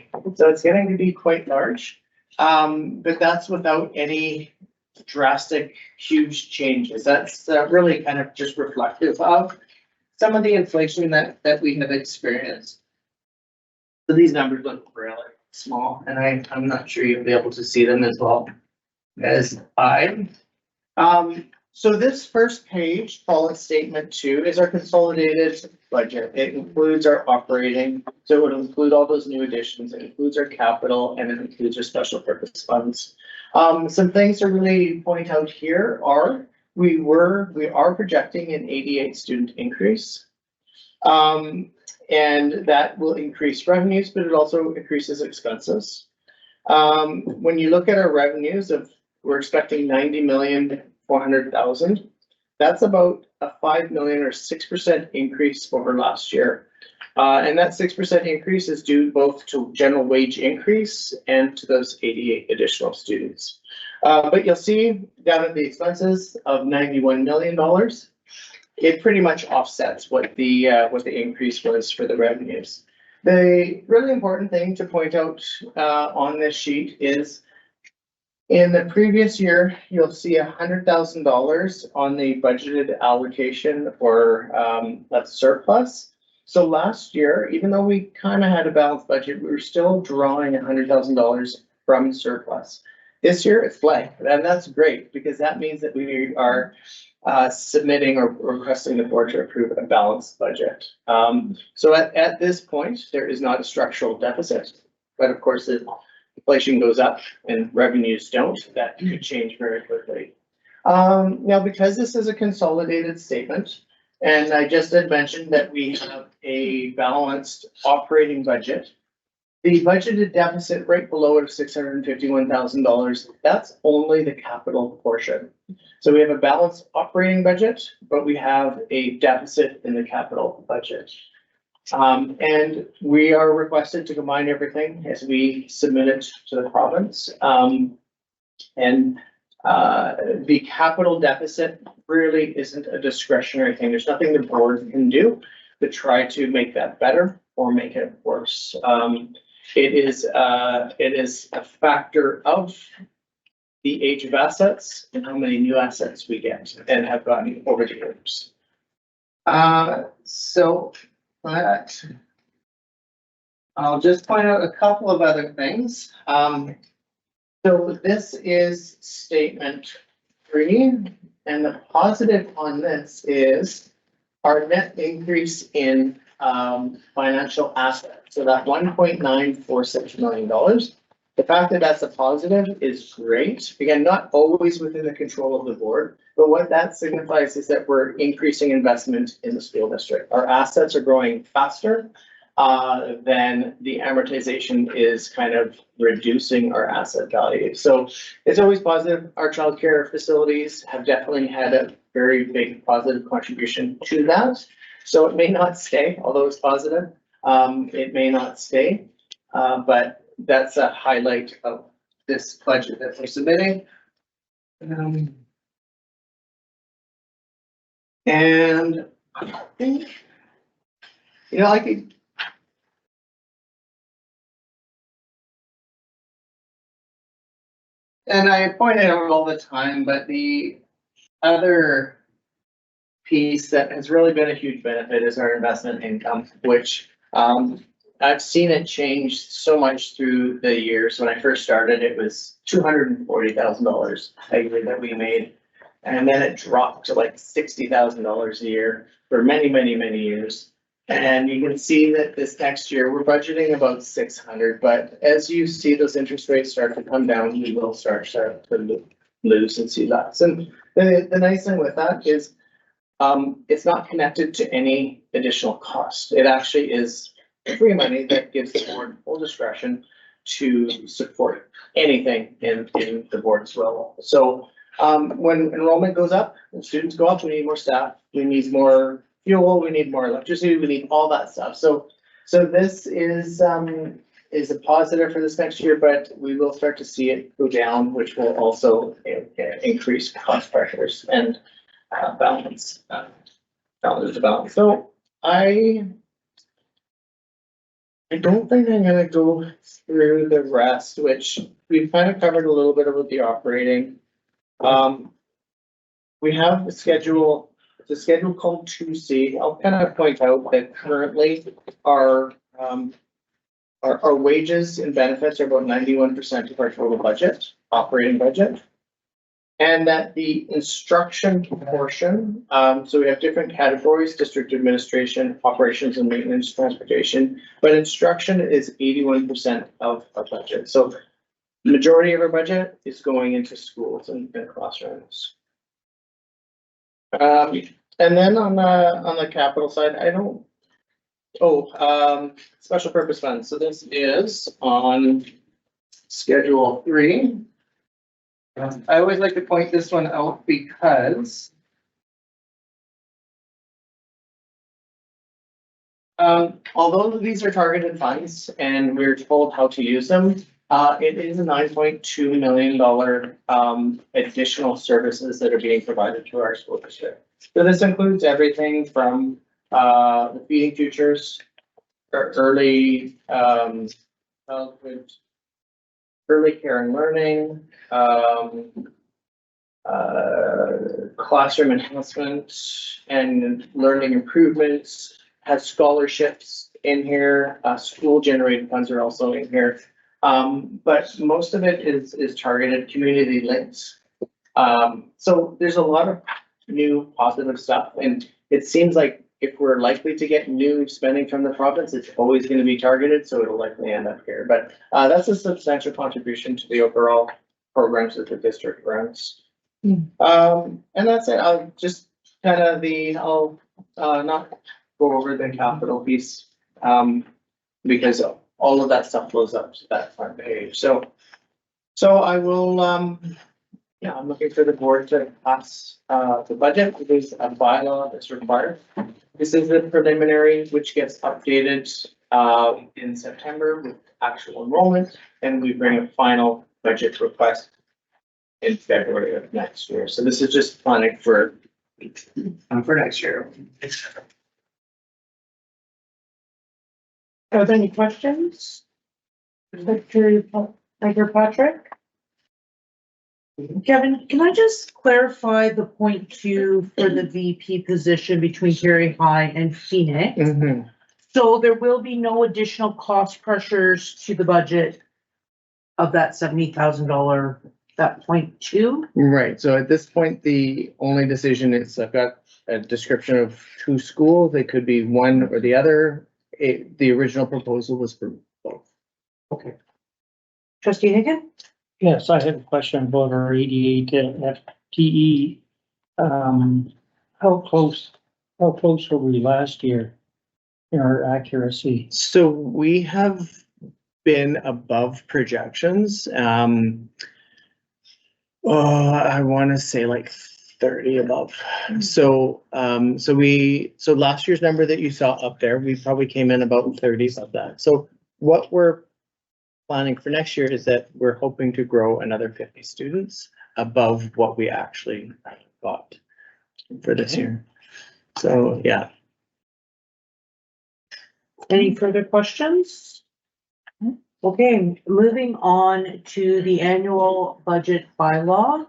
Speaker 5: it's getting to be quite large, but that's without any drastic, huge changes. That's really kind of just reflective of some of the inflation that we have experienced. So these numbers look really small, and I'm not sure you'll be able to see them as well as I. So this first page, call it statement 2, is our consolidated budget. It includes our operating, so it will include all those new additions. It includes our capital, and it includes our special purpose funds. Some things to really point out here are we are projecting an 88 student increase. And that will increase revenues, but it also increases expenses. When you look at our revenues we're expecting 90,400,000. That's about a 5 million or 6% increase over last year. And that 6% increase is due both to general wage increase and to those 88 additional students. But you'll see down at the expenses of $91 million, it pretty much offsets what the increase was for the revenues. The really important thing to point out on this sheet is in the previous year, you'll see $100,000 on the budgeted allocation or that's surplus. So last year, even though we kind of had a balanced budget, we were still drawing $100,000 from surplus. This year it's blank, and that's great because that means that we are submitting or requesting the board to approve a balanced budget. So at this point, there is not a structural deficit, but of course, if inflation goes up and revenues don't, that could change very quickly. Now, because this is a consolidated statement, and I just had mentioned that we have a balanced operating budget, the budgeted deficit right below it of $651,000, that's only the capital portion. So we have a balanced operating budget, but we have a deficit in the capital budget. And we are requested to combine everything as we submit it to the province. The capital deficit really isn't a discretionary thing. There's nothing the board can do to try to make that better or make it worse. It is a factor of the age of assets and how many new assets we get and have gotten over the years. So, but I'll just point out a couple of other things. So this is statement 3, and the positive on this is our net increase in financial assets. So that $1.946 million. The fact that that's a positive is great. Again, not always within the control of the board, but what that signifies is that we're increasing investment in the school district. Our assets are growing faster than the amortization is kind of reducing our asset value. So it's always positive. Our childcare facilities have definitely had a very big positive contribution to that. So it may not stay, although it's positive. It may not stay, but that's a highlight of this budget that we're submitting. And I think, I could. And I point it out all the time, but the other piece that has really been a huge benefit is our investment income, which I've seen it change so much through the years. When I first started, it was $240,000 a year that we made. And then it dropped to like $60,000 a year for many, many, many years. And you can see that this next year, we're budgeting about 600, but as you see those interest rates start to come down, we will start to lose and see less. And the nice thing with that is it's not connected to any additional cost. It actually is free money that gives the board full discretion to support anything in the board's will. So when enrollment goes up and students go up, we need more staff, we need more fuel, we need more electricity, we need all that stuff. So this is a positive for this next year, but we will start to see it go down, which will also increase cost pressures and balance. So I don't think I'm gonna go through the rest, which we've kind of covered a little bit about the operating. We have the schedule. It's a schedule called 2C. I'll kind of point out that currently our wages and benefits are about 91% of our total budget, operating budget. And that the instruction portion, so we have different categories: district administration, operations and maintenance, transportation, but instruction is 81% of our budget. So the majority of our budget is going into schools and classrooms. And then on the capital side, special purpose funds. So this is on schedule 3. I always like to point this one out because although these are targeted funds and we're told how to use them, it is a $9.2 million additional services that are being provided to our school district. So this includes everything from the Feeding Futures, early childhood, early care and learning, classroom enhancement and learning improvements, has scholarships in here, school generated funds are also in here. But most of it is targeted community links. So there's a lot of new positive stuff, and it seems like if we're likely to get new spending from the province, it's always going to be targeted, so it'll likely end up here. But that's a substantial contribution to the overall programs that the district runs. And that's it. I'll just kind of I'll not go over the capital piece because all of that stuff flows up to that front page. So I will, I'm looking for the board to pass the budget. It is a bylaw that's required. This is the preliminary, which gets updated in September with actual enrollment, and we bring a final budget request in February of next year. So this is just planning for next year.
Speaker 1: Are there any questions? Secretary Patrick? Kevin, can I just clarify the 0.2 for the VP position between Terry High and Phoenix?
Speaker 5: Mhm.
Speaker 1: So there will be no additional cost pressures to the budget of that $70,000, that 0.2?
Speaker 5: Right, so at this point, the only decision is I've got a description of two schools. They could be one or the other. The original proposal was for both.
Speaker 1: Okay. Trustee Higgin?
Speaker 3: Yes, I have a question about our 88 FTE. How close were we last year in our accuracy?
Speaker 5: So we have been above projections. I want to say like 30 above. So last year's number that you saw up there, we probably came in about 30 of that. So what we're planning for next year is that we're hoping to grow another 50 students above what we actually got for this year. So, yeah.
Speaker 1: Any further questions? Okay, moving on to the annual budget bylaw.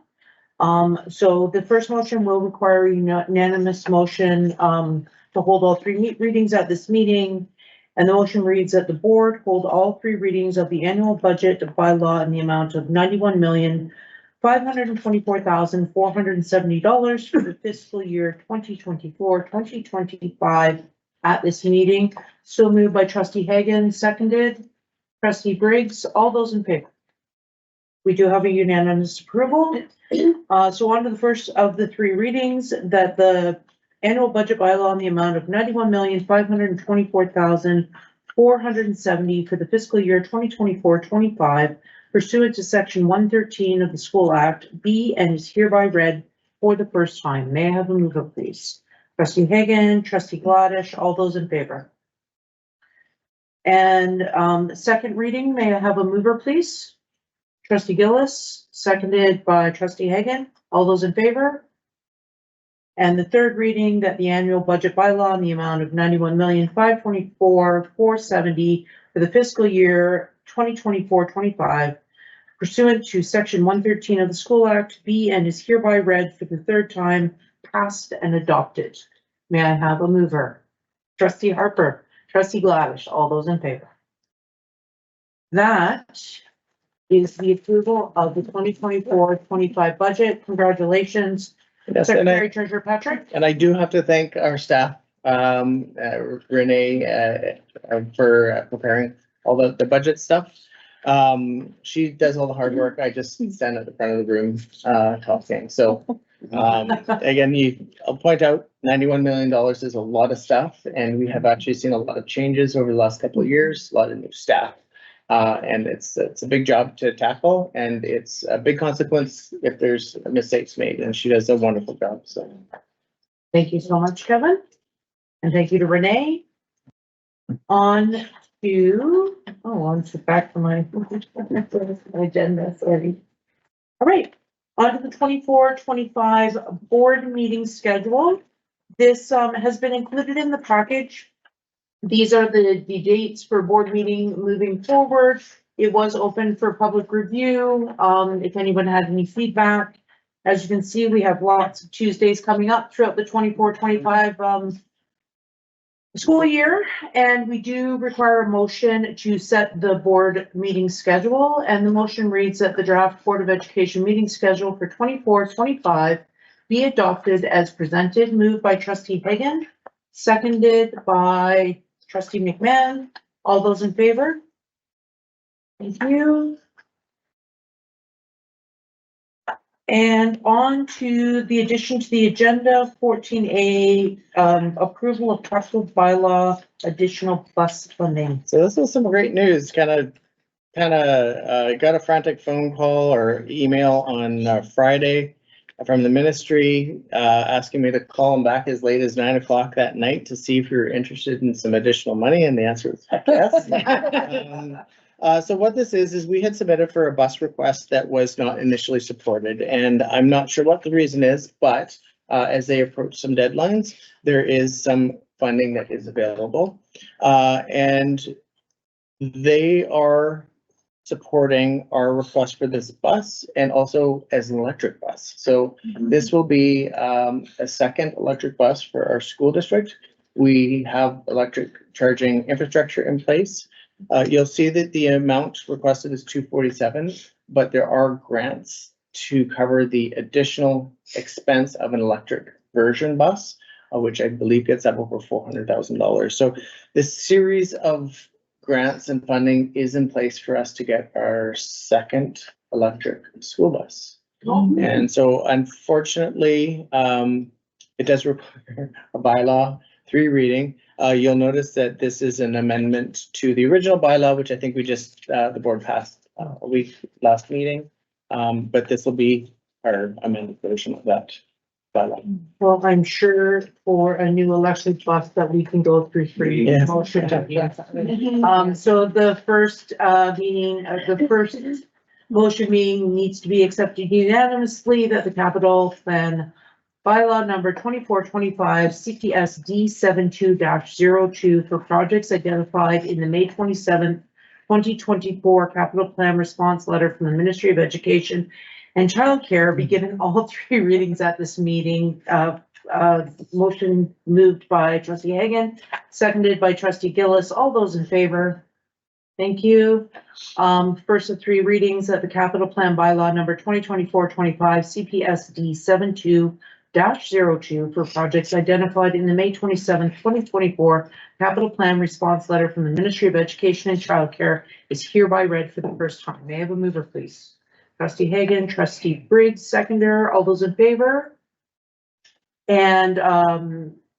Speaker 1: So the first motion will require unanimous motion, to hold all three readings at this meeting. And the motion reads that the board hold all three readings of the annual budget bylaw in the amount of $91,524,470 for the fiscal year 2024-2025 at this meeting. So moved by trustee Hagan, seconded trustee Briggs. All those in favor? We do have a unanimous approval. So on to the first of the three readings, that the annual budget bylaw in the amount of $91,524,470 for the fiscal year 2024-25 pursuant to section 113 of the School Act be and is hereby read for the first time. May I have a mover, please? Trustee Hagan, trustee Gladish, all those in favor? And second reading, may I have a mover, please? Trustee Gillis, seconded by trustee Hagan. All those in favor? And the third reading, that the annual budget bylaw in the amount of $91,524,470 for the fiscal year 2024-25 pursuant to section 113 of the School Act be and is hereby read for the third time, passed and adopted. May I have a mover? Trustee Harper, trustee Gladish, all those in favor? That is the approval of the 2024-25 budget. Congratulations,
Speaker 5: Yes,
Speaker 1: Secretary Treasurer Patrick.
Speaker 5: and I do have to thank our staff, Renee, for preparing all the budget stuff. She does all the hard work. I just stand at the front of the room, talking. So, again, I'll point out $91 million is a lot of stuff, and we have actually seen a lot of changes over the last couple of years, a lot of new staff. And it's a big job to tackle, and it's a big consequence if there's mistakes made, and she does a wonderful job, so.
Speaker 1: Thank you so much, Kevin. And thank you to Renee. On to back to my agenda, sorry. All right, on to the 24-25 board meeting schedule. This has been included in the package. These are the dates for board meeting moving forward. It was open for public review. If anyone had any feedback, as you can see, we have lots of Tuesdays coming up throughout the 24-25 school year, and we do require a motion to set the board meeting schedule. And the motion reads that the draft Board of Education meeting schedule for 24-25 be adopted as presented. Moved by trustee Hagan, seconded by trustee McMahon. All those in favor? Thank you. And on to the addition to the agenda, 14A, approval of capital bylaw additional plus funding.
Speaker 5: So this is some great news, got a frantic phone call or email on Friday from the ministry, asking me to call them back as late as 9 o'clock that night to see if you're interested in some additional money, and the answer is heck yes. So what this is we had submitted for a bus request that was not initially supported, and I'm not sure what the reason is, but as they approach some deadlines, there is some funding that is available. And they are supporting our request for this bus and also as an electric bus. So this will be a second electric bus for our school district. We have electric charging infrastructure in place. You'll see that the amount requested is 247, but there are grants to cover the additional expense of an electric version bus, which I believe gets up over $400,000. So this series of grants and funding is in place for us to get our second electric school bus. And so unfortunately, it does require a bylaw 3 reading. You'll notice that this is an amendment to the original bylaw, which I think we just, the board passed a week last meeting. But this will be our amended version of that bylaw.
Speaker 1: Well, I'm sure for a new electric bus that we can go through 3
Speaker 5: Yeah.
Speaker 1: motion. So the first, the first motion meeting needs to be accepted unanimously that the capital plan bylaw number 2425 CTS D72-02 for projects identified in the May 27th, 2024 capital plan response letter from the Ministry of Education and Childcare be given all 3 readings at this meeting. Motion moved by trustee Hagan, seconded by trustee Gillis. All those in favor? Thank you. First of 3 readings of the capital plan bylaw number 2024-25 CPS D72-02 for projects identified in the May 27th, 2024 capital plan response letter from the Ministry of Education and Childcare is hereby read for the first time. May I have a mover, please? Trustee Hagan, trustee Briggs, seconder. All those in favor? And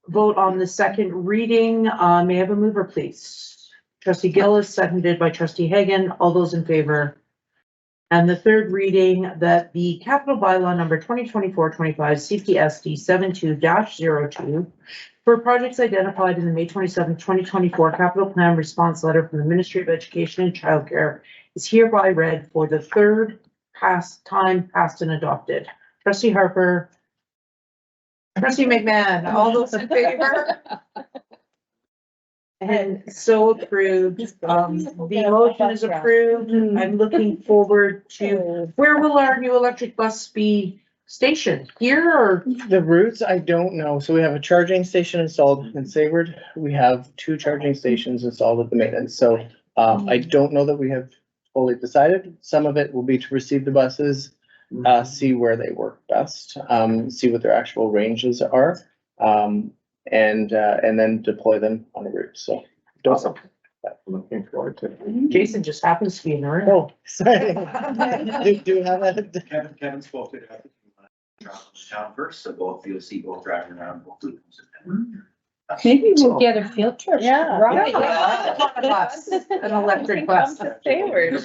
Speaker 1: vote on the second reading. May I have a mover, please? Trustee Gillis, seconded by trustee Hagan. All those in favor? And the third reading that the capital bylaw number 2024-25 CPSD 72-02 for projects identified in the May 27, 2024 capital plan response letter from the Ministry of Education and Childcare is hereby read for the third time passed and adopted. Trustee Harper. Trustee McMahon, all those in favor? And so approved. The motion is approved. I'm looking forward to, where will our new electric bus be stationed? Here or?
Speaker 5: The routes, I don't know. So we have a charging station installed in Sayward. We have 2 charging stations installed at the maintenance. So I don't know that we have fully decided. Some of it will be to receive the buses, see where they work best, see what their actual ranges are, and then deploy them on the route. So
Speaker 1: Awesome.
Speaker 6: Looking forward to it.
Speaker 1: Jason just happens to be in the room.
Speaker 5: Oh, sorry. Do you have that?
Speaker 8: Kevin spoke to that. Town first, so both you'll see both driving around both in September.
Speaker 4: Maybe we'll get a field trip.
Speaker 9: Yeah.
Speaker 4: Right.
Speaker 1: A bus, an electric bus.
Speaker 9: To Sayward. To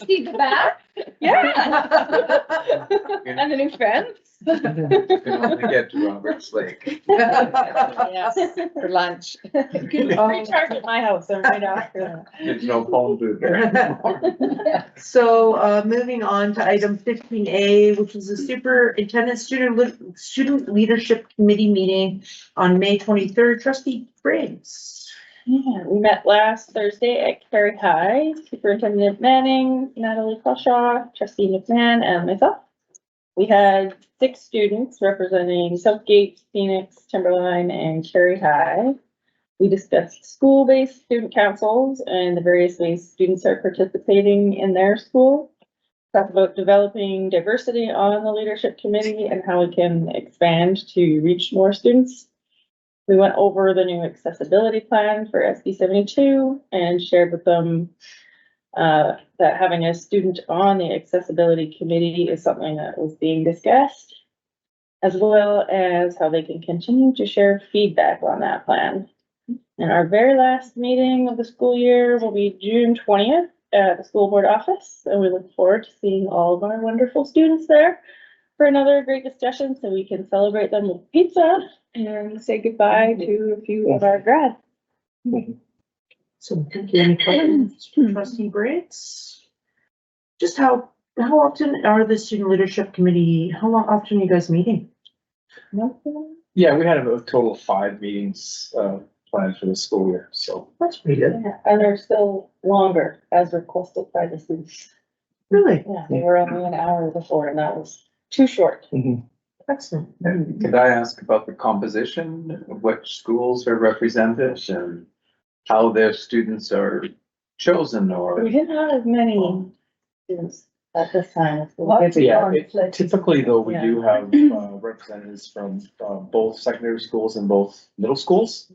Speaker 9: see the back? Yeah. And the new fence.
Speaker 6: You can only get to Roberts Lake.
Speaker 4: Yes, for lunch.
Speaker 9: Recharge at my house, I'm right after.
Speaker 6: There's no phone booth there.
Speaker 1: So, moving on to item 15A, which is the superintendent student leadership committee meeting on May 23rd. Trustee Briggs.
Speaker 9: Yeah, we met last Thursday at Kerry High, Superintendent Manning, Natalie Crawshaw, Trustee McMahon, and myself. We had 6 students representing Southgate, Phoenix, Timberline, and Kerry High. We discussed school-based student councils and the various ways students are participating in their school. Talked about developing diversity on the leadership committee and how we can expand to reach more students. We went over the new accessibility plan for SB 72 and shared with them that having a student on the accessibility committee is something that was being discussed, as well as how they can continue to share feedback on that plan. And our very last meeting of the school year will be June 20th at the school board office, and we look forward to seeing all of our wonderful students there for another great discussion so we can celebrate them with pizza and say goodbye to a few of our grads.
Speaker 1: So thank you. Any questions for Trustee Briggs? Just how often are the student leadership committee, often are you guys meeting?
Speaker 2: Yeah, we had a total of 5 meetings plan for the school year, so.
Speaker 1: That's pretty good.
Speaker 9: Yeah, and they're still longer as requested by the students.
Speaker 1: Really?
Speaker 9: Yeah, they were only an hour before and that was too short.
Speaker 1: Excellent.
Speaker 6: And could I ask about the composition, of which schools are represented and how their students are chosen
Speaker 9: We
Speaker 6: or?
Speaker 9: didn't have as many students at this time.
Speaker 2: Yeah, typically though, we
Speaker 9: Yeah.
Speaker 2: do have representatives from both secondary schools and both middle schools.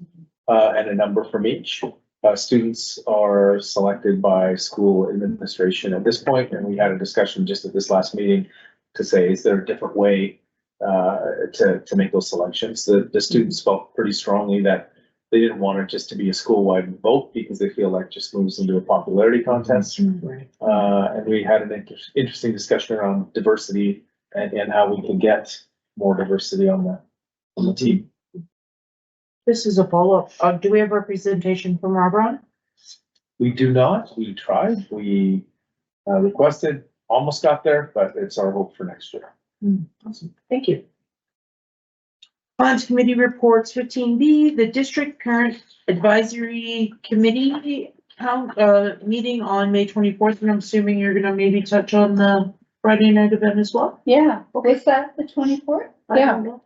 Speaker 2: And a number from each. Students are selected by school administration at this point, and we had a discussion just at this last meeting to say, is there a different way to make those selections? The students felt pretty strongly that they didn't want it just to be a school-wide vote because they feel like it just moves into a popularity contest. And we had an interesting discussion around diversity and how we can get more diversity on the team.
Speaker 1: This is a follow-up. Do we have representation from Robron?
Speaker 2: We do not. We tried. We requested, almost got there, but it's our hope for next year.
Speaker 1: Awesome. Thank you. On to committee reports 15B, the district parent advisory committee meeting on May 24th, and I'm assuming you're gonna maybe touch on the Friday night event as well?
Speaker 10: Yeah, was that the 24th?
Speaker 1: I
Speaker 10: Yeah.
Speaker 1: don't know.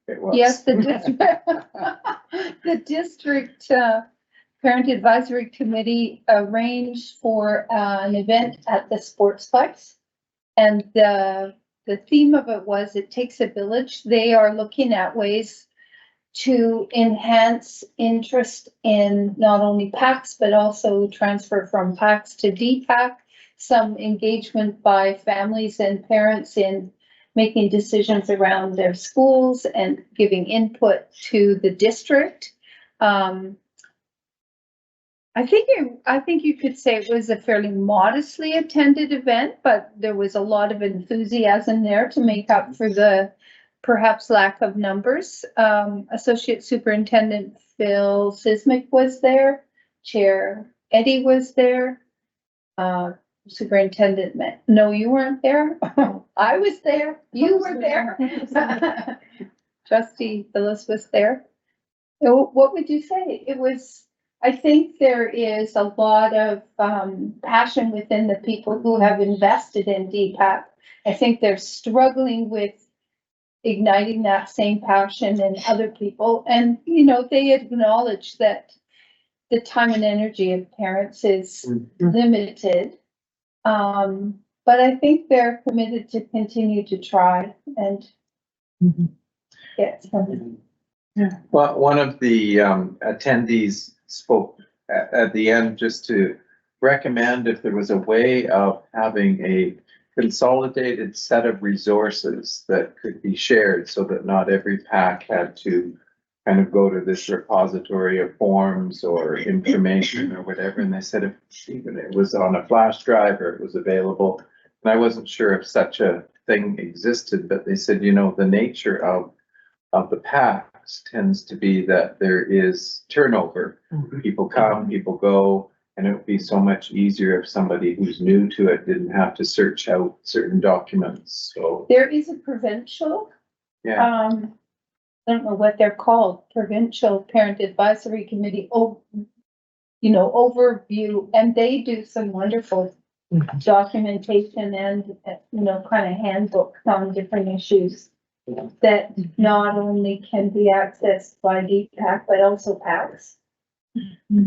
Speaker 2: It was.
Speaker 10: Yes, the district, the district, parent advisory committee arranged for, an event at the Sportsplex. And the theme of it was, it takes a village. They are looking at ways to enhance interest in not only PACs, but also transfer from PACs to DPAC. Some engagement by families and parents in making decisions around their schools and giving input to the district. I think you could say it was a fairly modestly attended event, but there was a lot of enthusiasm there to make up for the perhaps lack of numbers. Associate Superintendent Phil Sismic was there, Chair Eddie was there. Superintendent, no, you weren't there. I was there. You were there. Trustee Phyllis was there. What would you say? It was, I think there is a lot of passion within the people who have invested in DPAC. I think they're struggling with igniting that same passion in other people. And, you know, they acknowledge that the time and energy of parents is limited. But I think they're committed to continue to try and get something.
Speaker 6: Well, one of the attendees spoke at the end just to recommend if there was a way of having a consolidated set of resources that could be shared so that not every PAC had to kind of go to this repository of forms or information or whatever. And they said if even it was on a flash drive or it was available, and I wasn't sure if such a thing existed, but they said, you know, the nature of the PACs tends to be that there is turnover. People come, people go, and it would be so much easier if somebody who's new to it didn't have to search out certain documents. So
Speaker 10: There is a provincial,
Speaker 6: yeah,
Speaker 10: I don't know what they're called, Provincial Parent Advisory Committee, overview, and they do some wonderful documentation and, kind of handbooks on different issues that not only can be accessed by DPAC, but also PACs.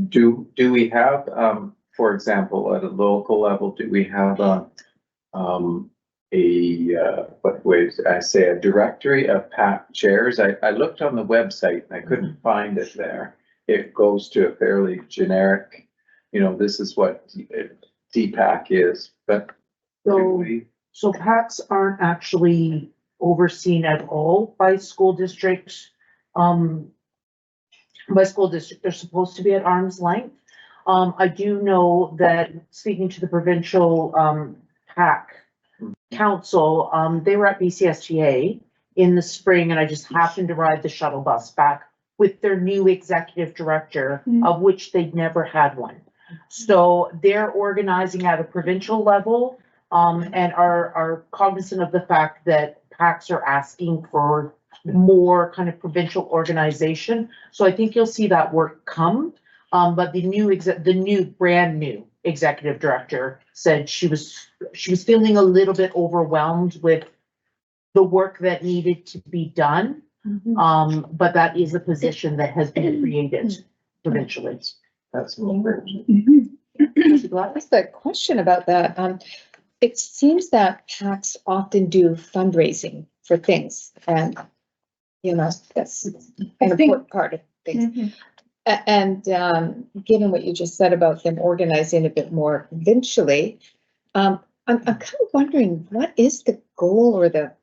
Speaker 6: do we have, for example, at a local level, do we have what ways I say, a directory of PAC chairs? I looked on the website and I couldn't find it there. It goes to a fairly generic, this is what DPAC is, but do we?
Speaker 1: So PACs aren't actually overseen at all by school districts. They're supposed to be at arm's length. I do know that speaking to the provincial PAC council, they were at BCSTA in the spring, and I just happened to ride the shuttle bus back with their new executive director, of which they'd never had one. So they're organizing at a provincial level, and are cognizant of the fact that PACs are asking for more kind of provincial organization. So I think you'll see that work come. But the new brand new executive director said she was feeling a little bit overwhelmed with the work that needed to be done. But that is a position that has been created provincially.
Speaker 6: That's a little bit.
Speaker 4: Just a question about that. It seems that PACs often do fundraising for things and, you know, that's an important part of things. And given what you just said about them organizing a bit more provincially, I'm kind of wondering, what is the goal or the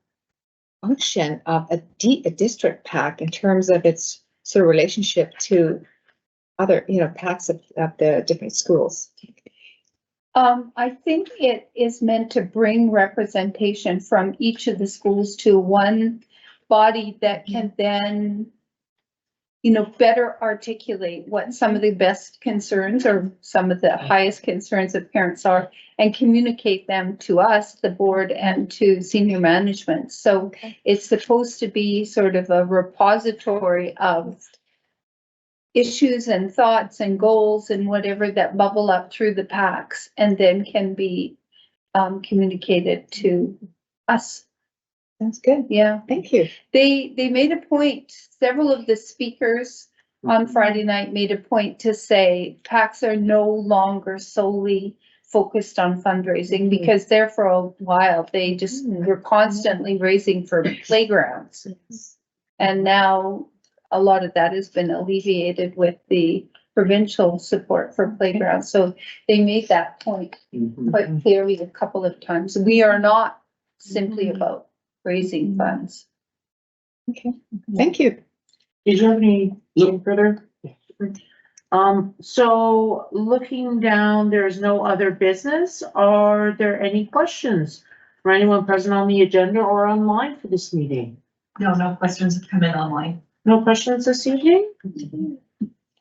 Speaker 4: function of a district PAC in terms of its sort of relationship to other, you know, PACs of the different schools?
Speaker 10: I think it is meant to bring representation from each of the schools to one body that can then, you know, better articulate what some of the best concerns or some of the highest concerns of parents are and communicate them to us, the board, and to senior management. So it's supposed to be sort of a repository of issues and thoughts and goals and whatever that bubble up through the PACs and then can be communicated to us.
Speaker 4: That's good.
Speaker 10: Yeah.
Speaker 4: Thank you.
Speaker 10: They made a point, several of the speakers on Friday night made a point to say PACs are no longer solely focused on fundraising because there for a while, they just were constantly raising for playgrounds. And now a lot of that has been alleviated with the provincial support for playgrounds. So they made that point quite clearly a couple of times. We are not simply about raising funds.
Speaker 4: Okay, thank you.
Speaker 1: Did you have anything further? So looking down, there's no other business. Are there any questions for anyone present on the agenda or online for this meeting?
Speaker 11: No questions have come in online.
Speaker 1: No questions this evening?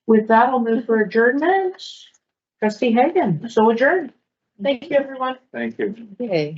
Speaker 1: With that, I'll move for adjournment. Trustee Hagan, so adjourned. Thank you, everyone.
Speaker 6: Thank you.
Speaker 4: Okay.